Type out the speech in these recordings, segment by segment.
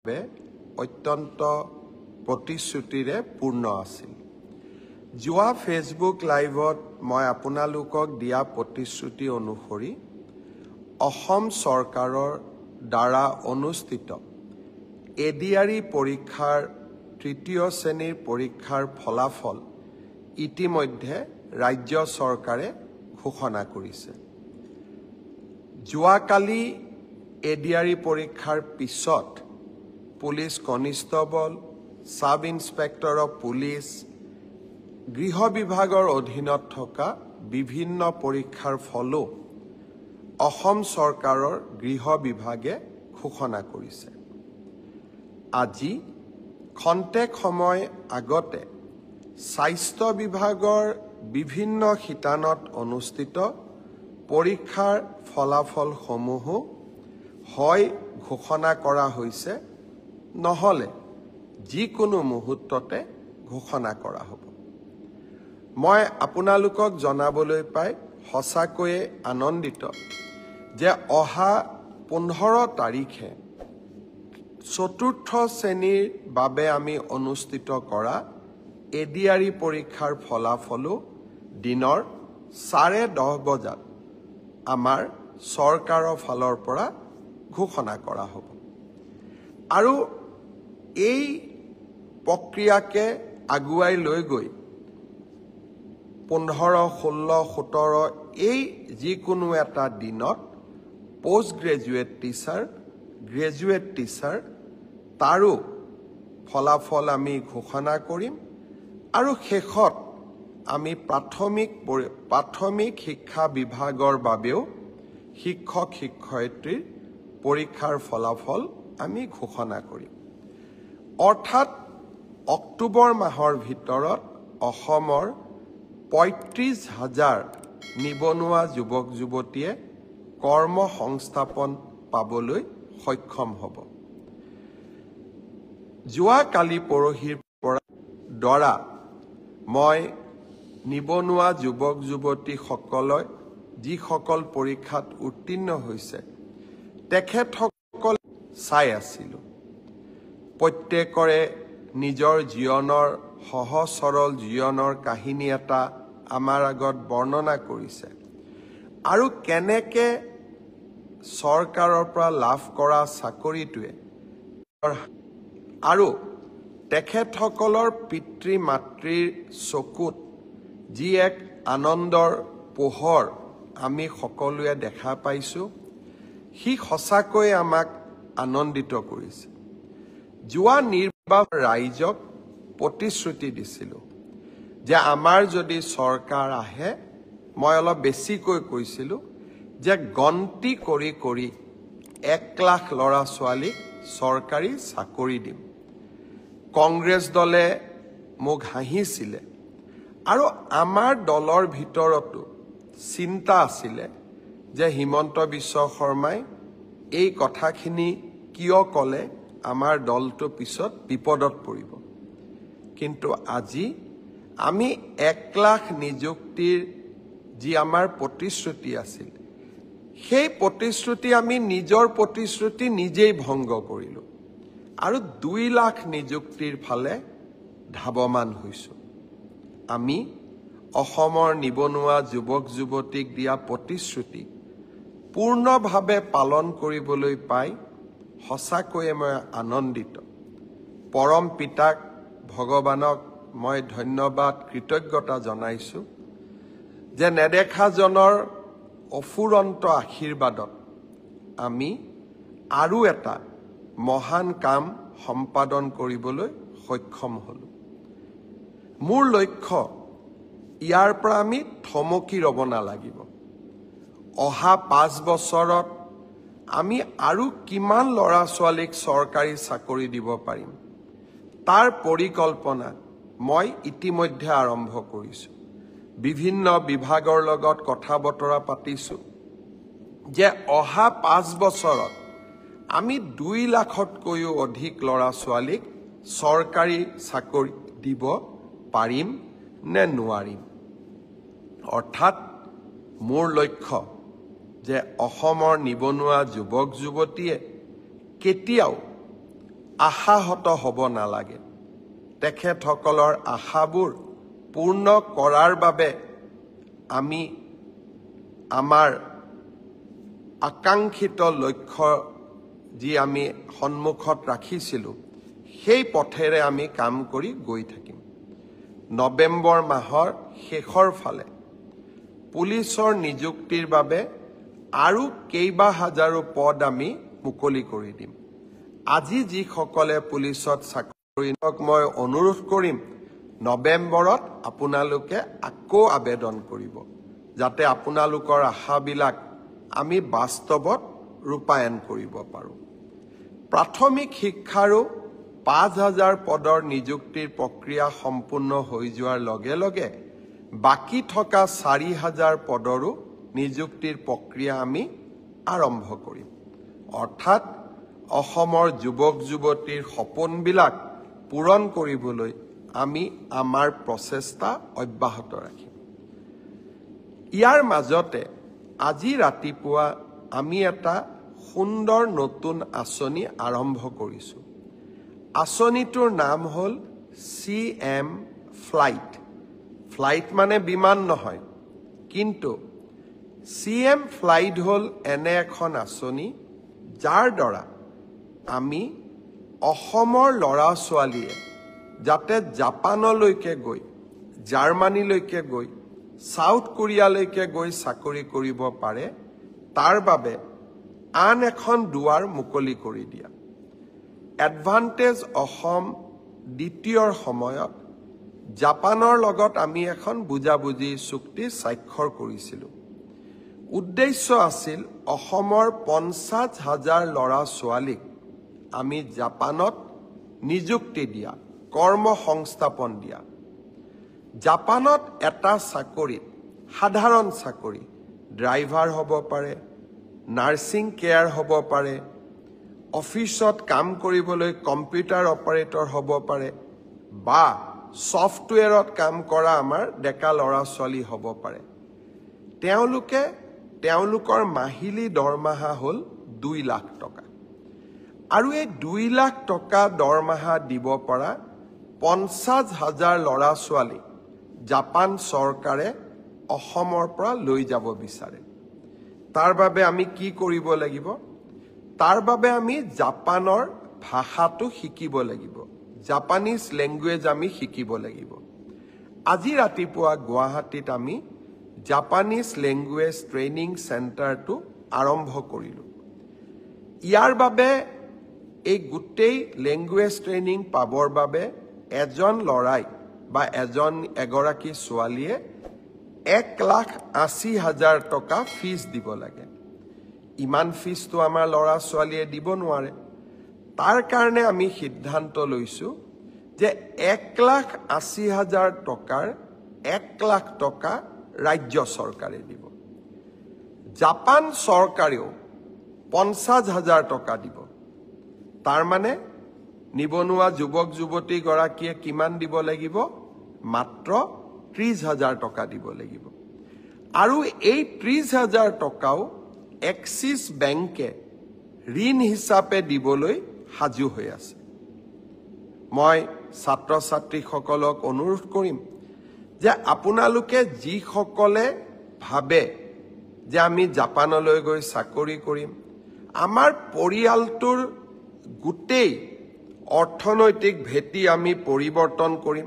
অত্যন্ত প্ৰতিশ্ৰুতিৰে পূৰ্ণ আছিল। যোৱা ফেচবুক লাইভত মই আপোনালোকক দিয়া প্ৰতিশ্ৰুতি অনুসৰি অসম চৰকাৰৰ দ্বাৰা অনুষ্ঠিত এডিআৰই পৰীক্ষাৰ তৃতীয় শ্ৰেণীৰ পৰীক্ষাৰ ফলাফল ইতিমধ্যে ৰাজ্য চৰকাৰে ঘোষণা কৰিছে। যোৱাকালি এডিআৰই পৰীক্ষাৰ পিছত police constable, sub inspector of police, গৃহ বিভাগৰ অধীনত থকা বিভিন্ন পৰীক্ষাৰ ফলো অসম চৰকাৰৰ গৃহ বিভাগে ঘোষণা কৰিছে। আজি খন্তেক সময় আগতে স্বাস্থ্য বিভাগৰ বিভিন্ন শিতানত অনুষ্ঠিত পৰীক্ষাৰ ফলাফলসমূহো হয় ঘোষণা কৰা হৈছে, নহলে যিকোনো মুহূৰ্ততে ঘোষণা কৰা হ'ব। মই আপোনালোকক জনাবলৈ পাই সঁচাকৈয়ে আনন্দিত যে অহা 15 তাৰিখে চতুৰ্থ শ্ৰেণীৰ বাবে আমি অনুষ্ঠিত কৰা এডিআৰই পৰীক্ষাৰ ফলাফলো দিনৰ 10:30 বজাত আমাৰ চৰকাৰৰ ফালৰ পৰা ঘোষণা কৰা হ'ব। আৰু এই প্ৰক্ৰিয়াকে আগুৱাই লৈ গৈ 15, 16, 17 এই যিকোনো এটা দিনত post graduate teacher, graduate teacher তাৰো ফলাফল আমি ঘোষণা কৰিম। আৰু শেষত আমি প্ৰাথমিক শিক্ষা বিভাগৰ বাবেও শিক্ষক শিক্ষয়িত্ৰীৰ পৰীক্ষাৰ ফলাফল আমি ঘোষণা কৰিম। অৰ্থাৎ অক্টোবৰ মাহৰ ভিতৰত অসমৰ 35,000 নিবনুৱা যুৱক যুৱতীয়ে কৰ্ম সংস্থাপন পাবলৈ সক্ষম হ'ব। যোৱা কালি পৰহিৰ দ্বাৰা মই নিবনুৱা যুৱক যুৱতীসকলক যিসকল পৰীক্ষাত উত্তীৰ্ণ হৈছে তেখেতসকল চাই আছিলো। প্ৰত্যেকৰে নিজৰ জীৱনৰ সহজ সৰল জীৱনৰ কাহিনী এটা আমাৰ আগত বৰ্ণনা কৰিছে আৰু কেনেকে চৰকাৰৰ পৰা লাভ কৰা চাকৰিটোৱে আৰু তেখেতসকলৰ পিতৃ মাতৃৰ চকুত যি এক আনন্দৰ পোহৰ আমি সকলোৱে দেখা পাইছো, সি সঁচাকৈয়ে আমাক আনন্দিত কৰিছে। যোৱা নিৰ্বাচন ৰাইজক প্ৰতিশ্ৰুতি দিছিলো যে আমাৰ যদি চৰকাৰ আহে, মই অলপ বেছিকৈ কৈছিলো যে গন্তি কৰি কৰি 1 লাখ ল'ৰা ছোৱালীক চৰকাৰী চাকৰি দিম। কংগ্ৰেছ দলে মোক হাঁহিছিলে আৰু আমাৰ দলৰ ভিতৰতো চিন্তা আছিলে যে হিমন্ত বিশ্ব শৰ্মাই এই কথাখিনি কিয় ক'লে, আমাৰ দলটো পিছত বিপদত পৰিব। কিন্তু আজি আমি 1 লাখ নিযুক্তিৰ যি আমাৰ প্ৰতিশ্ৰুতি আছিল, সেই প্ৰতিশ্ৰুতি আমি নিজৰ প্ৰতিশ্ৰুতি নিজেই ভংগ কৰিলো আৰু 2 লাখ নিযুক্তিৰ ফালে ধাৱমান হৈছো। আমি অসমৰ নিবনুৱা যুৱক যুৱতীক দিয়া প্ৰতিশ্ৰুতি পূৰ্ণভাৱে পালন কৰিবলৈ পাই সঁচাকৈয়ে মই আনন্দিত। পৰম পিতাক ভগৱানক মই ধন্যবাদ কৃতজ্ঞতা জনাইছো যে নেদেখাজনৰ অফুৰন্ত আশীৰ্বাদত আমি আৰু এটা মহান কাম সম্পাদন কৰিবলৈ সক্ষম হলো। মোৰ লক্ষ্য ইয়াৰ পৰা আমি থমকি ৰব নালাগিব। অহা 5 বছৰত আমি আৰু কিমান ল'ৰা ছোৱালীক চৰকাৰী চাকৰি দিব পাৰিম তাৰ পৰিকল্পনা মই ইতিমধ্যে আৰম্ভ কৰিছো। বিভিন্ন বিভাগৰ লগত কথা বতৰা পাতিছো যে অহা 5 বছৰত আমি 2 লাখতকৈও অধিক ল'ৰা ছোৱালীক চৰকাৰী চাকৰি দিব পাৰিম নে নোৱাৰিম। অৰ্থাৎ মোৰ লক্ষ্য যে অসমৰ নিবনুৱা যুৱক যুৱতীয়ে কেতিয়াও আশাহত হ'ব নালাগে। তেখেতসকলৰ আশাবোৰ পূৰ্ণ কৰাৰ বাবে আমি আমাৰ আকাংক্ষিত লক্ষ্য যি আমি সন্মুখত ৰাখিছিলোঁ সেই পথেৰে আমি কাম কৰি গৈ থাকিম। নৱেম্বৰ মাহৰ শেষৰ ফালে পুলিচৰ নিযুক্তিৰ বাবে আৰু কেইবা হাজাৰো পদ আমি মুকলি কৰি দিম। আজি যিসকলে পুলিচত চাকৰি মই অনুৰোধ কৰিম নৱেম্বৰত আপোনালোকে আকৌ আবেদন কৰিব, যাতে আপোনালোকৰ আশাবিলাক আমি বাস্তৱত ৰূপায়ণ কৰিব পাৰোঁ। প্ৰাথমিক শিক্ষাৰো 5,000 পদৰ নিযুক্তিৰ প্ৰক্ৰিয়া সম্পূৰ্ণ হৈ যোৱাৰ লগে লগে বাকী থকা 4,000 পদৰো নিযুক্তিৰ প্ৰক্ৰিয়া আমি আৰম্ভ কৰিম। অৰ্থাৎ অসমৰ যুৱক যুৱতীৰ সপোনবিলাক পূৰণ কৰিবলৈ আমি আমাৰ প্ৰচেষ্টা অব্যাহত ৰাখিম। ইয়াৰ মাজতে আজি ৰাতিপুৱা আমি এটা সুন্দৰ নতুন আঁচনি আৰম্ভ কৰিছোঁ। আঁচনিটোৰ নাম হ'ল CM ফ্লাইট। ফ্লাইট মানে বিমান নহয়, কিন্তু CM ফ্লাইট হ'ল এনে এখন আঁচনি যাৰ দ্বাৰা আমি অসমৰ ল'ৰা ছোৱালীয়ে যাতে জাপানলৈকে গৈ, জাৰ্মানীলৈকে গৈ, সাউথ কোৰিয়ালৈকে গৈ চাকৰি কৰিব পাৰে, তাৰ বাবে আন এখন দুৱাৰ মুকলি কৰি দিয়া। এডভান্টেজ অসম দ্বিতীয়ৰ সময়ত জাপানৰ লগত আমি এখন বুজাবুজি চুক্তি স্বাক্ষৰ কৰিছিলোঁ। উদ্দেশ্য আছিল অসমৰ 50,000 ল'ৰা ছোৱালীক আমি জাপানত নিযুক্তি দিয়া, কৰ্ম সংস্থাপন দিয়া। জাপানত এটা চাকৰিত, সাধাৰণ চাকৰি, ড্ৰাইভাৰ হ'ব পাৰে, নাৰ্ছিং কেয়াৰ হ'ব পাৰে, অফিচত কাম কৰিবলৈ কম্পিউটাৰ অপাৰেটৰ হ'ব পাৰে, বা ছফ্টৱেৰত কাম কৰা আমাৰ ডেকা ল'ৰা ছোৱালী হ'ব পাৰে। তেওঁলোকৰ মাহিলী দৰমহা হ'ল 2 লাখ টকা। আৰু এই 2 লাখ টকা দৰমহা দিব পৰা 50,000 ল'ৰা ছোৱালী জাপান চৰকাৰে অসমৰ পৰা লৈ যাব বিচাৰে। তাৰ বাবে আমি কি কৰিব লাগিব? তাৰ বাবে আমি জাপানৰ ভাষাটো শিকিব লাগিব, জাপানিজ লেংগুৱেজ আমি শিকিব লাগিব। আজি ৰাতিপুৱা গুৱাহাটীত আমি জাপানিজ লেংগুৱেজ ট্ৰেইনিং চেণ্টাৰটো আৰম্ভ কৰিলোঁ। ইয়াৰ বাবে এই গোটেই লেংগুৱেজ ট্ৰেইনিং পাবৰ বাবে এজন ল'ৰাই বা এগৰাকী ছোৱালীয়ে 1,80,000 টকা ফিজ দিব লাগে। ইমান ফিজটো আমাৰ ল'ৰা ছোৱালীয়ে দিব নোৱাৰে। তাৰ কাৰণে আমি সিদ্ধান্ত লৈছোঁ যে 1,80,000 টকাৰ 1 লাখ টকা ৰাজ্য চৰকাৰে দিব। জাপান চৰকাৰেও 50,000 টকা দিব। তাৰ মানে নিবনুৱা যুৱক যুৱতীগৰাকীয়ে কিমান দিব লাগিব? মাত্ৰ 30,000 টকা দিব লাগিব। আৰু এই 30,000 টকাও এক্সিছ বেংকে ঋণ হিচাপে দিবলৈ সাজু হৈ আছে। মই ছাত্ৰ ছাত্ৰীসকলক অনুৰোধ কৰিম যে আপোনালোকে যিসকলে ভাবে যে আমি জাপানলৈ গৈ চাকৰি কৰিম, আমাৰ পৰিয়ালটোৰ গোটেই অৰ্থনৈতিক ভেটি আমি পৰিৱৰ্তন কৰিম,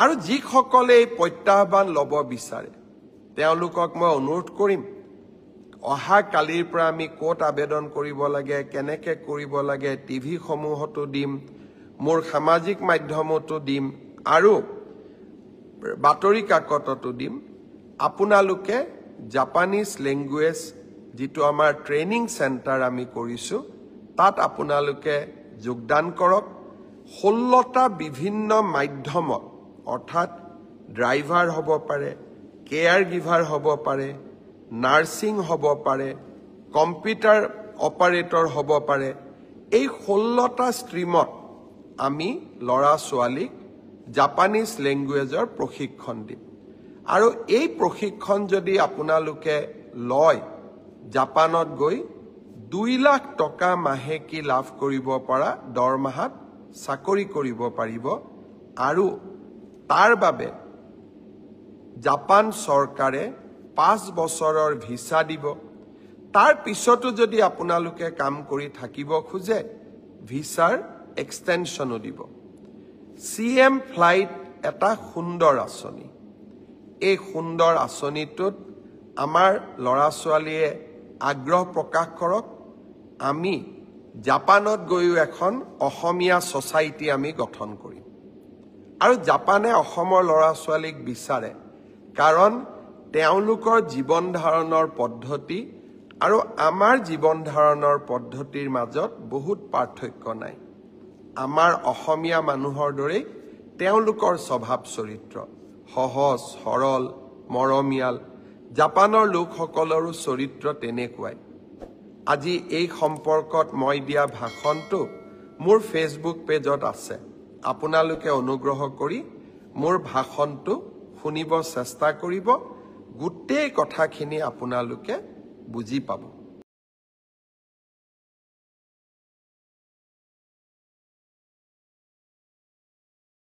আৰু যিসকলে এই প্ৰত্যাহ্বান ল'ব বিচাৰে তেওঁলোকক মই অনুৰোধ কৰিম, অহা কালিৰ পৰা আমি ক'ত আবেদন কৰিব লাগে, কেনেকৈ কৰিব লাগে, টিভি সমূহতো দিম, মোৰ সামাজিক মাধ্যমতো দিম, আৰু বাতৰি কাকততো দিম। আপোনালোকে জাপানিজ লেংগুৱেজ যিটো আমাৰ ট্ৰেইনিং চেণ্টাৰ আমি কৰিছোঁ তাত আপোনালোকে যোগদান কৰক। 16টা বিভিন্ন মাধ্যমত, অৰ্থাৎ ড্ৰাইভাৰ হ'ব পাৰে, কেয়াৰ গিভাৰ হ'ব পাৰে, নাৰ্ছিং হ'ব পাৰে, কম্পিউটাৰ অপাৰেটৰ হ'ব পাৰে, এই 16টা ষ্ট্ৰীমত আমি ল'ৰা ছোৱালীক জাপানিজ লেংগুৱেজৰ প্ৰশিক্ষণ দিম। আৰু এই প্ৰশিক্ষণ যদি আপোনালোকে লয়, জাপানত গৈ 2 লাখ টকা মাহেকী লাভ কৰিব পৰা দৰমহাত চাকৰি কৰিব পাৰিব আৰু তাৰ বাবে জাপান চৰকাৰে 5 বছৰৰ ভিসা দিব তাৰ পিছতো যদি আপোনালোকে কাম কৰি থাকিব খোজে ভিসাৰ এক্সটেনশনো দিব CM ফ্লাইট এটা সুন্দৰ আঁচনি এই সুন্দৰ আঁচনিটোত আমাৰ ল'ৰা ছোৱালীয়ে আগ্ৰহ প্ৰকাশ কৰক আমি জাপানত গৈও এখন অসমীয়া সোসাইটি আমি গঠন কৰিম আৰু জাপানে অসমৰ ল'ৰা ছোৱালীক বিচাৰে কাৰণ তেওঁলোকৰ জীৱন ধাৰণৰ পদ্ধতি আৰু আমাৰ জীৱন ধাৰণৰ পদ্ধতিৰ মাজত বহুত পাৰ্থক্য নাই আমাৰ অসমীয়া মানুহৰ দৰে তেওঁলোকৰ স্বভাৱ চৰিত্ৰ সহজ সৰল মৰমিয়াল জাপানৰ লোকসকলৰো চৰিত্ৰ তেনেকুৱাই আজি এই সম্পৰ্কত মই দিয়া ভাষণটো মোৰ ফেসবুক পেজত আছে আপোনালোকে অনুগ্ৰহ কৰি মোৰ ভাষণটো শুনিব চেষ্টা কৰিব গোটেই কথাখিনি আপোনালোকে বুজি পাব